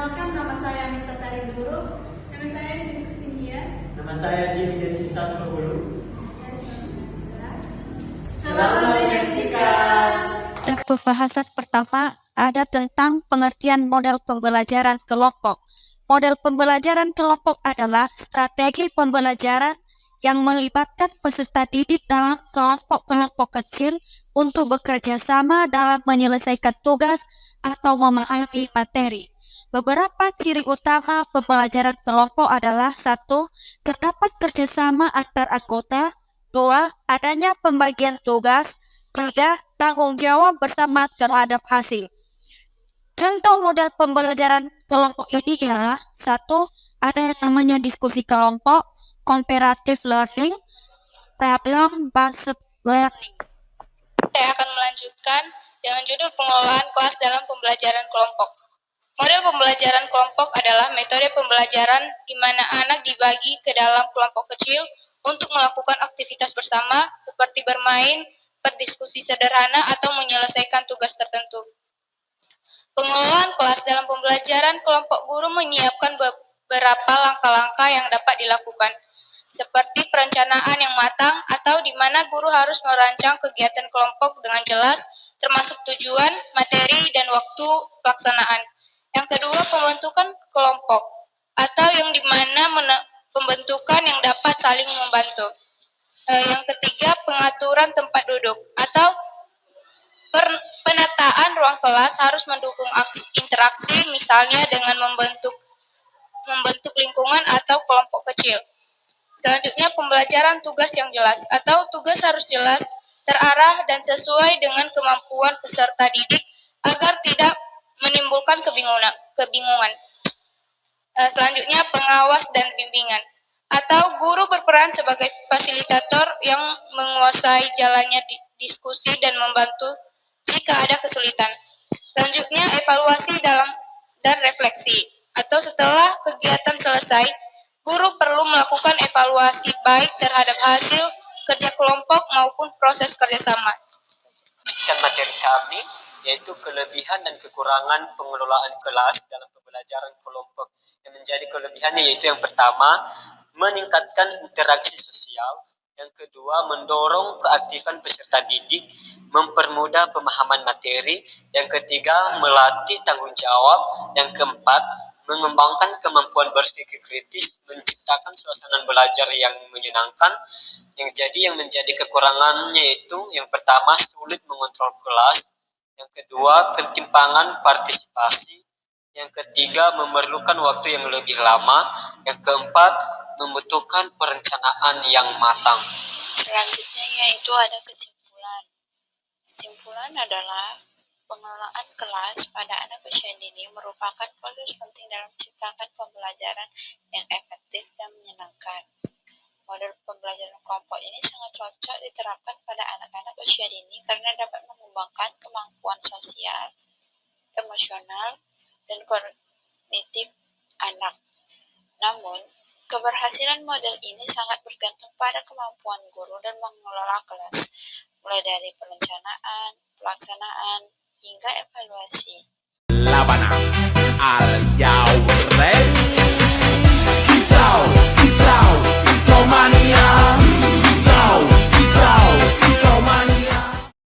Perkenalkan, nama saya Mista Sari Guru. Nama saya Jim Sindia. Nama saya Jim Identitas Penghulu. Selamat menyaksikan. Pembahasan pertama ada tentang pengertian model pembelajaran kelompok. Model pembelajaran kelompok adalah strategi pembelajaran yang melibatkan peserta didik dalam kelompok-kelompok kecil untuk bekerja sama dalam menyelesaikan tugas atau memahami materi. Beberapa ciri utama pembelajaran kelompok adalah: 1. Terdapat kerjasama antar anggota. 2. Adanya pembagian tugas. 3. Tanggung jawab bersama terhadap hasil. Contoh model pembelajaran kelompok ini ialah: 1. Ada yang namanya diskusi kelompok, comparative learning, problem-based learning. Saya akan melanjutkan dengan judul pengelolaan kelas dalam pembelajaran kelompok. Model pembelajaran kelompok adalah metode pembelajaran di mana anak dibagi ke dalam kelompok kecil untuk melakukan aktivitas bersama seperti bermain, berdiskusi sederhana, atau menyelesaikan tugas tertentu. Pengelolaan kelas dalam pembelajaran kelompok, guru menyiapkan beberapa langkah-langkah yang dapat dilakukan, seperti perencanaan yang matang atau di mana guru harus merancang kegiatan kelompok dengan jelas, termasuk tujuan, materi, dan waktu pelaksanaan. Yang kedua, pembentukan kelompok, atau yang di mana pembentukan yang dapat saling membantu. Yang ketiga, pengaturan tempat duduk, atau penataan ruang kelas harus mendukung interaksi, misalnya dengan membentuk lingkungan atau kelompok kecil. Selanjutnya, pembelajaran tugas yang jelas, atau tugas harus jelas, terarah, dan sesuai dengan kemampuan peserta didik agar tidak menimbulkan kebingungan. Selanjutnya, pengawas dan bimbingan, atau guru berperan sebagai fasilitator yang menguasai jalannya diskusi dan membantu jika ada kesulitan. Selanjutnya, evaluasi dan refleksi, atau setelah kegiatan selesai, guru perlu melakukan evaluasi baik terhadap hasil kerja kelompok maupun proses kerjasama. Materi kami yaitu kelebihan dan kekurangan pengelolaan kelas dalam pembelajaran kelompok. Yang menjadi kelebihannya yaitu yang pertama, meningkatkan interaksi sosial. Yang kedua, mendorong keaktifan peserta didik, mempermudah pemahaman materi. Yang ketiga, melatih tanggung jawab. Yang keempat, mengembangkan kemampuan berpikir kritis, menciptakan suasana belajar yang menyenangkan. Yang menjadi kekurangannya itu yang pertama, sulit mengontrol kelas. Yang kedua, ketimpangan partisipasi. Yang ketiga, memerlukan waktu yang lebih lama. Yang keempat, membutuhkan perencanaan yang matang. Selanjutnya yaitu ada kesimpulan. Kesimpulan adalah pengelolaan kelas pada anak usia dini merupakan proses penting dalam menciptakan pembelajaran yang efektif dan menyenangkan. Model pembelajaran kelompok ini sangat cocok diterapkan pada anak-anak usia dini karena dapat mengembangkan kemampuan sosial, emosional, dan kognitif anak. Namun, keberhasilan model ini sangat bergantung pada kemampuan guru dan mengelola kelas, mulai dari perencanaan, pelaksanaan, hingga evaluasi. Labana al